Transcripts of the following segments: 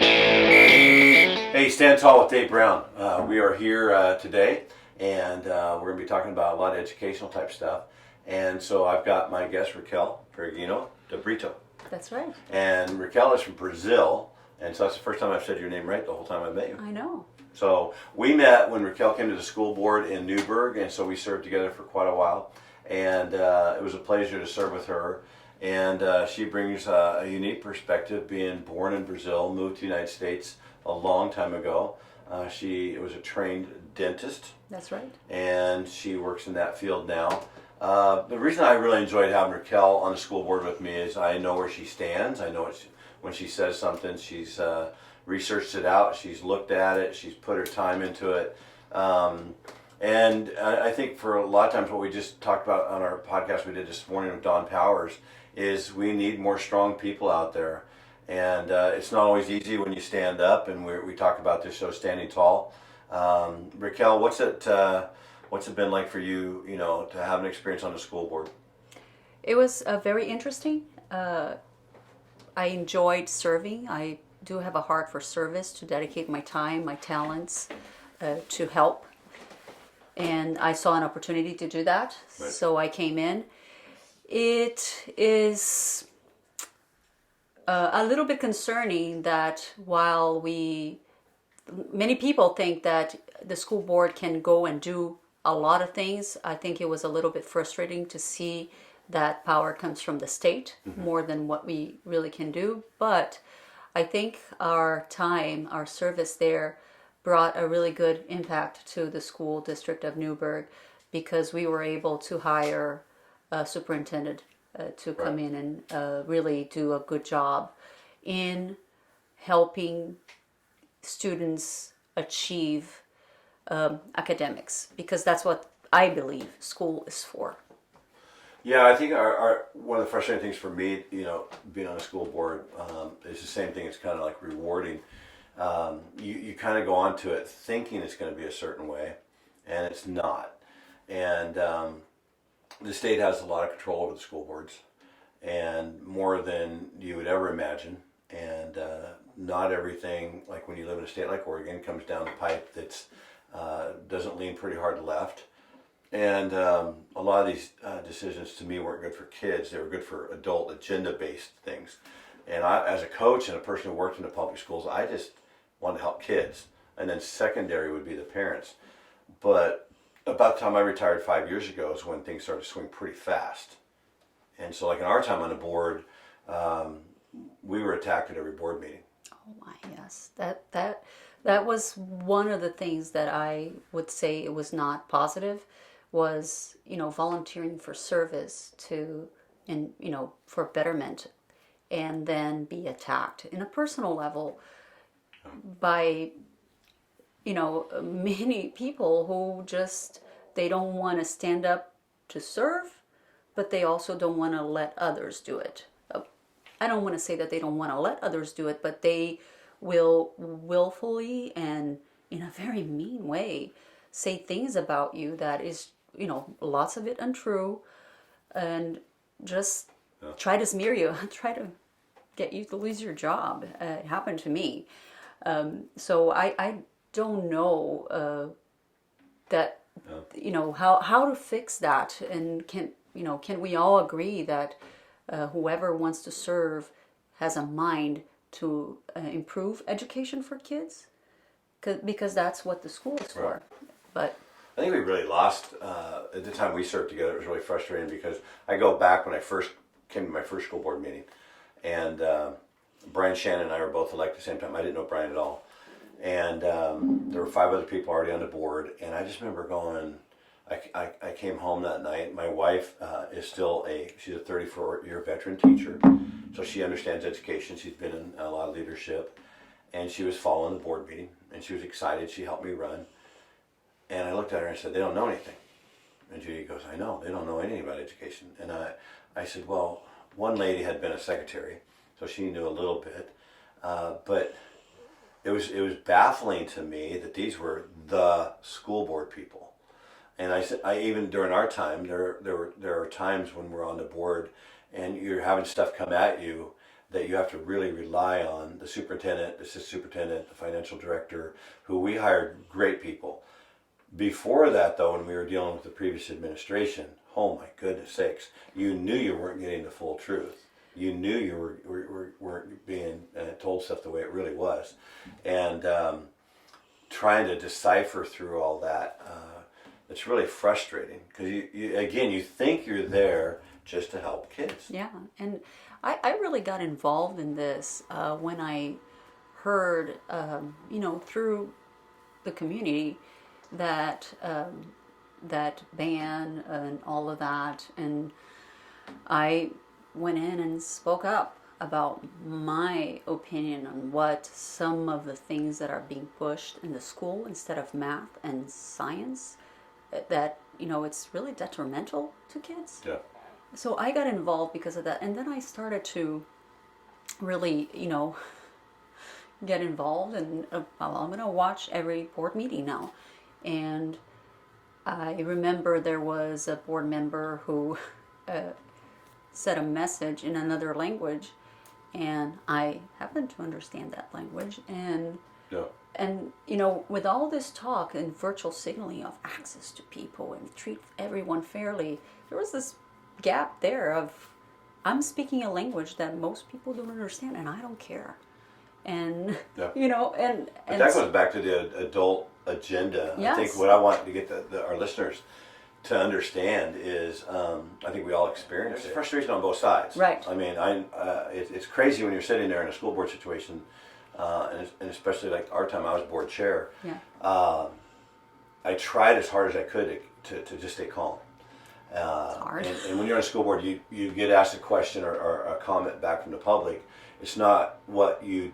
Hey, Stand Tall with Dave Brown. We are here today, and we're going to be talking about a lot of educational type stuff. And so I've got my guest, Raquel Peregino de Brito. That's right. And Raquel is from Brazil, and so that's the first time I've said your name right the whole time I've met you. I know. So we met when Raquel came to the school board in Newberg, and so we served together for quite a while. And it was a pleasure to serve with her. And she brings a unique perspective, being born in Brazil, moved to the United States a long time ago. She was a trained dentist. That's right. And she works in that field now. The reason I really enjoyed having Raquel on the school board with me is I know where she stands. I know when she says something, she's researched it out, she's looked at it, she's put her time into it. And I think for a lot of times what we just talked about on our podcast we did this morning with Don Powers is we need more strong people out there. And it's not always easy when you stand up, and we talk about this show, Standing Tall. Raquel, what's it been like for you, to have an experience on the school board? It was very interesting. I enjoyed serving. I do have a heart for service, to dedicate my time, my talents to help. And I saw an opportunity to do that, right. So I came in. It is a little bit concerning that while many people think that the school board can go and do a lot of things, I think it was a little bit frustrating to see that power comes from the state more than what we really can do. But I think our time, our service there brought a really good impact to the school district of Newberg, because we were able to hire a superintendent to come in and really do a good job in helping students achieve academics, because that's what I believe school is for. Yeah, I think our one of the frustrating things for me, being on a school board, is the same thing. It's kind of like rewarding. You kind of go onto it thinking it's going to be a certain way, and it's not. And the state has a lot of control over the school boards, and more than you would ever imagine. And not everything, like when you live in a state like Oregon, comes down the pipe that's doesn't lean pretty hard to left. And a lot of these decisions to me weren't good for kids. They were good for adult agenda-based things. And I, as a coach and a person who worked in the public schools, I just wanted to help kids. And then secondary would be the parents. But about the time I retired 5 years ago is when things started to swing pretty fast. And so like in our time on the board, we were attacked at every board meeting. Oh my, yes. That was one of the things that I would say it was not positive, was, volunteering for service for betterment, and then be attacked in a personal level by, many people who they don't want to stand up to serve, but they also don't want to let others do it. I don't want to say that they don't want to let others do it, but they will willfully and in a very mean way say things about you that is, lots of it untrue, and just try to smear you, try to get you to lose your job. It happened to me. So I don't know that, how to fix that, and can we all agree that whoever wants to serve has a mind to improve education for kids, because that's what the school is for. Right. But I think we really lost, at the time we served together, it was really frustrating, because I go back when I first came to my first school board meeting, and Brian Shannon and I were both elected at the same time. I didn't know Brian at all. And there were 5 other people already on the board, and I just remember going, I came home that night. My wife is still she's a 34-year veteran teacher, so she understands education. She's been in a lot of leadership, and she was following the board meeting, and she was excited. She helped me run. And I looked at her and said, "They don't know anything." And Judy goes, "I know, they don't know anything about education." And I said, "Well, one lady had been a secretary, so she knew a little bit, but it was baffling to me that these were the school board people." And I said, even during our time, there are times when we're on the board and you're having stuff come at you that you have to really rely on the superintendent, the assistant superintendent, the financial director, who we hired great people. Before that, though, when we were dealing with the previous administration, oh my goodness sakes, you knew you weren't getting the full truth. You knew you weren't being told stuff the way it really was. And trying to decipher through all that, it's really frustrating because you think you're there just to help kids. Yeah, and I really got involved in this when I heard, through the community that that ban and all of that, and I went in and spoke up about my opinion on what some of the things that are being pushed in the school instead of math and science, that it's really detrimental to kids. Yeah. So I got involved because of that, and then I started to really get involved, and I'm going to watch every board meeting now. And I remember there was a board member who said a message in another language, and I happened to understand that language. And Yeah. and with all this talk and virtual signaling of access to people and treat everyone fairly, there was this gap there of I'm speaking a language that most people don't understand, and I don't care. And Yeah. and But that goes back to the adult agenda. Yes. I think what I want to get our listeners to understand is, I think we all experience it. Frustration on both sides. Right. I mean, it's crazy when you're sitting there in a school board situation, and especially like our time, I was board chair. Yeah. I tried as hard as I could to just stay calm. It's hard. And when you're on a school board, you get asked a question or a comment back from the public. It's not what you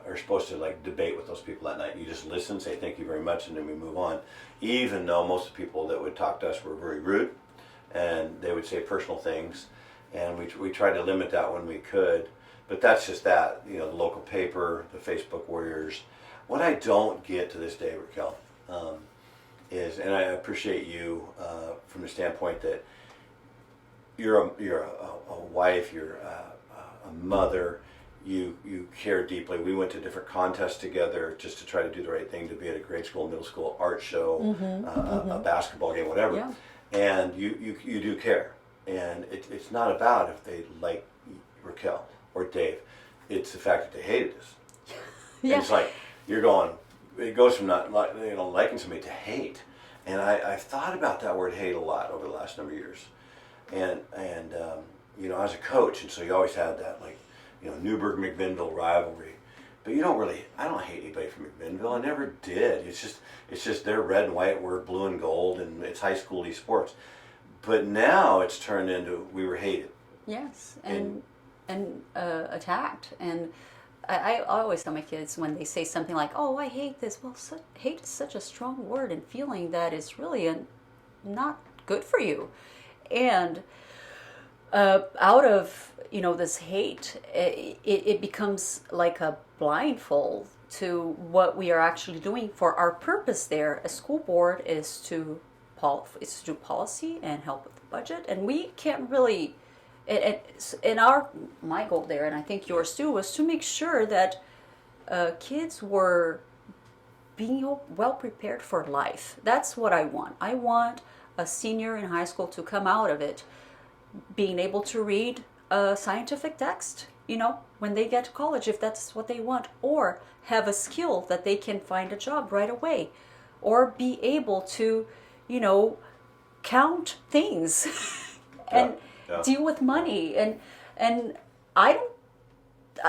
are supposed to like debate with those people that night. You just listen, say thank you very much, and then we move on. Even though most of the people that would talk to us were very rude, and they would say personal things, and we tried to limit that when we could. But that's just that, the local paper, the Facebook warriors. What I don't get to this day, Raquel, is, and I appreciate you from the standpoint that you're a wife, you're a mother. You care deeply. We went to different contests together just to try to do the right thing, to be at a grade school, middle school art show, a basketball game, whatever. Yeah. And you do care. And it's not about if they like Raquel or Dave. It's the fact that they hated us. Yeah. And it's like it goes from not liking somebody to hate. And I've thought about that word hate a lot over the last number of years. And I was a coach, and so you always had that Newberg McVinnville rivalry, but I don't hate anybody from McVinnville. I never did. It's just they're red and white, we're blue and gold, and it's high school esports. But now it's turned into we were hated. Yes, and attacked. And I always tell my kids when they say something like, "Oh, I hate this," well, hate is such a strong word and feeling that is really not good for you. And out of this hate, it becomes like a blindfold to what we are actually doing. For our purpose there, a school board is to do policy and help with the budget, and we can't really. My goal there, and I think yours too, was to make sure that kids were being well prepared for life. That's what I want. I want a senior in high school to come out of it being able to read a scientific text, when they get to college, if that's what they want, or have a skill that they can find a job right away, or be able to, count things and deal with money. And I don't,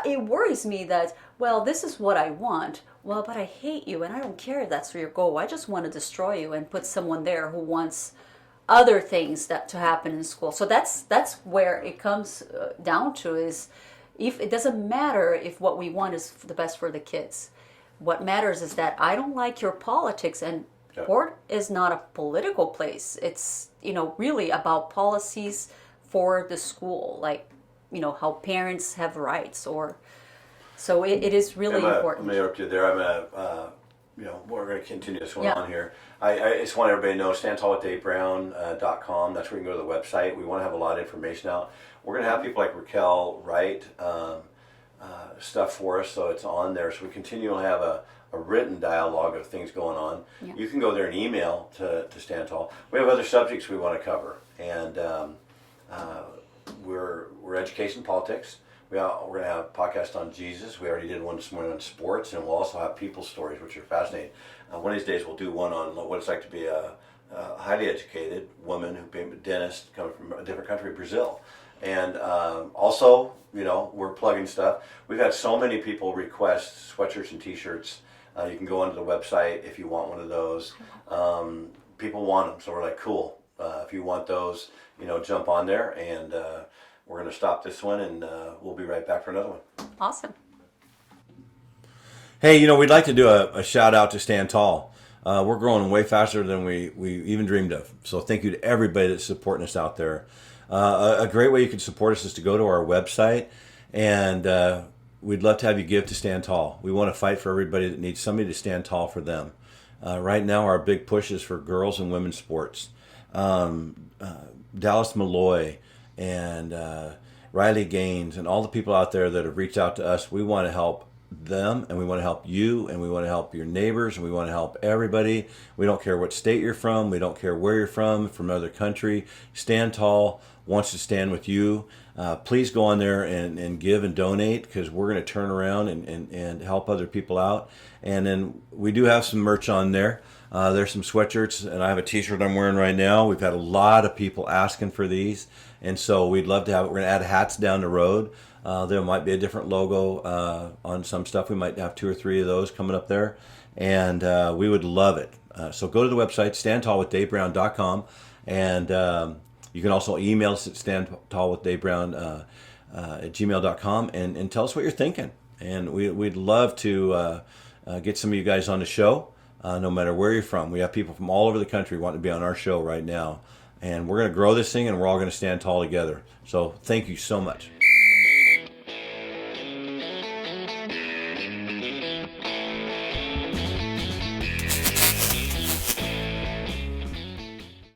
it worries me that, well, this is what I want. Well, but I hate you, and I don't care if that's your goal. I just want to destroy you and put someone there who wants other things to happen in school. So that's where it comes down to, is if it doesn't matter if what we want is the best for the kids. What matters is that I don't like your politics, and board is not a political place. It's really about policies for the school, like how parents have rights, or so it is really important. Let me interrupt you there. I'm we're going to continue this one Yeah. on here. I just want everybody to know standtallwithdavebrown.com. That's where you can go to the website. We want to have a lot of information out. We're going to have people like Raquel write stuff for us, so it's on there. So we continue to have a written dialogue of things going on. Yeah. You can go there and email to Stand Tall. We have other subjects we want to cover, and we're education politics. We're going to have a podcast on Jesus. We already did one this morning on sports, and we'll also have people's stories, which are fascinating. One of these days we'll do one on what it's like to be a highly educated woman who became a dentist coming from a different country, Brazil. And also, we're plugging stuff. We've had so many people request sweatshirts and T-shirts. You can go onto the website if you want one of those. People want them, so we're like, cool. If you want those, jump on there, and we're going to stop this one, and we'll be right back for another one. Awesome. Hey, we'd like to do a shout out to Stand Tall. We're growing way faster than we even dreamed of. So thank you to everybody that's supporting us out there. A great way you can support us is to go to our website, and we'd love to have you give to Stand Tall. We want to fight for everybody that needs somebody to stand tall for them. Right now, our big push is for girls and women's sports. Dallas Malloy and Riley Gaines and all the people out there that have reached out to us, we want to help them, and we want to help you, and we want to help your neighbors, and we want to help everybody. We don't care what state you're from. We don't care where you're from another country. Stand Tall wants to stand with you. Please go on there and give and donate, because we're going to turn around and help other people out. And then we do have some merch on there. There's some sweatshirts, and I have a T-shirt I'm wearing right now. We've had a lot of people asking for these, and so we'd love to have it. We're going to add hats down the road. There might be a different logo on some stuff. We might have 2 or 3 of those coming up there, and we would love it. So go to the website, standtallwithdavebrown.com, and you can also email us at standtallwithdavebrown@gmail.com and tell us what you're thinking. And we'd love to get some of you guys on the show, no matter where you're from. We have people from all over the country wanting to be on our show right now. And we're going to grow this thing, and we're all going to stand tall together. So thank you so much.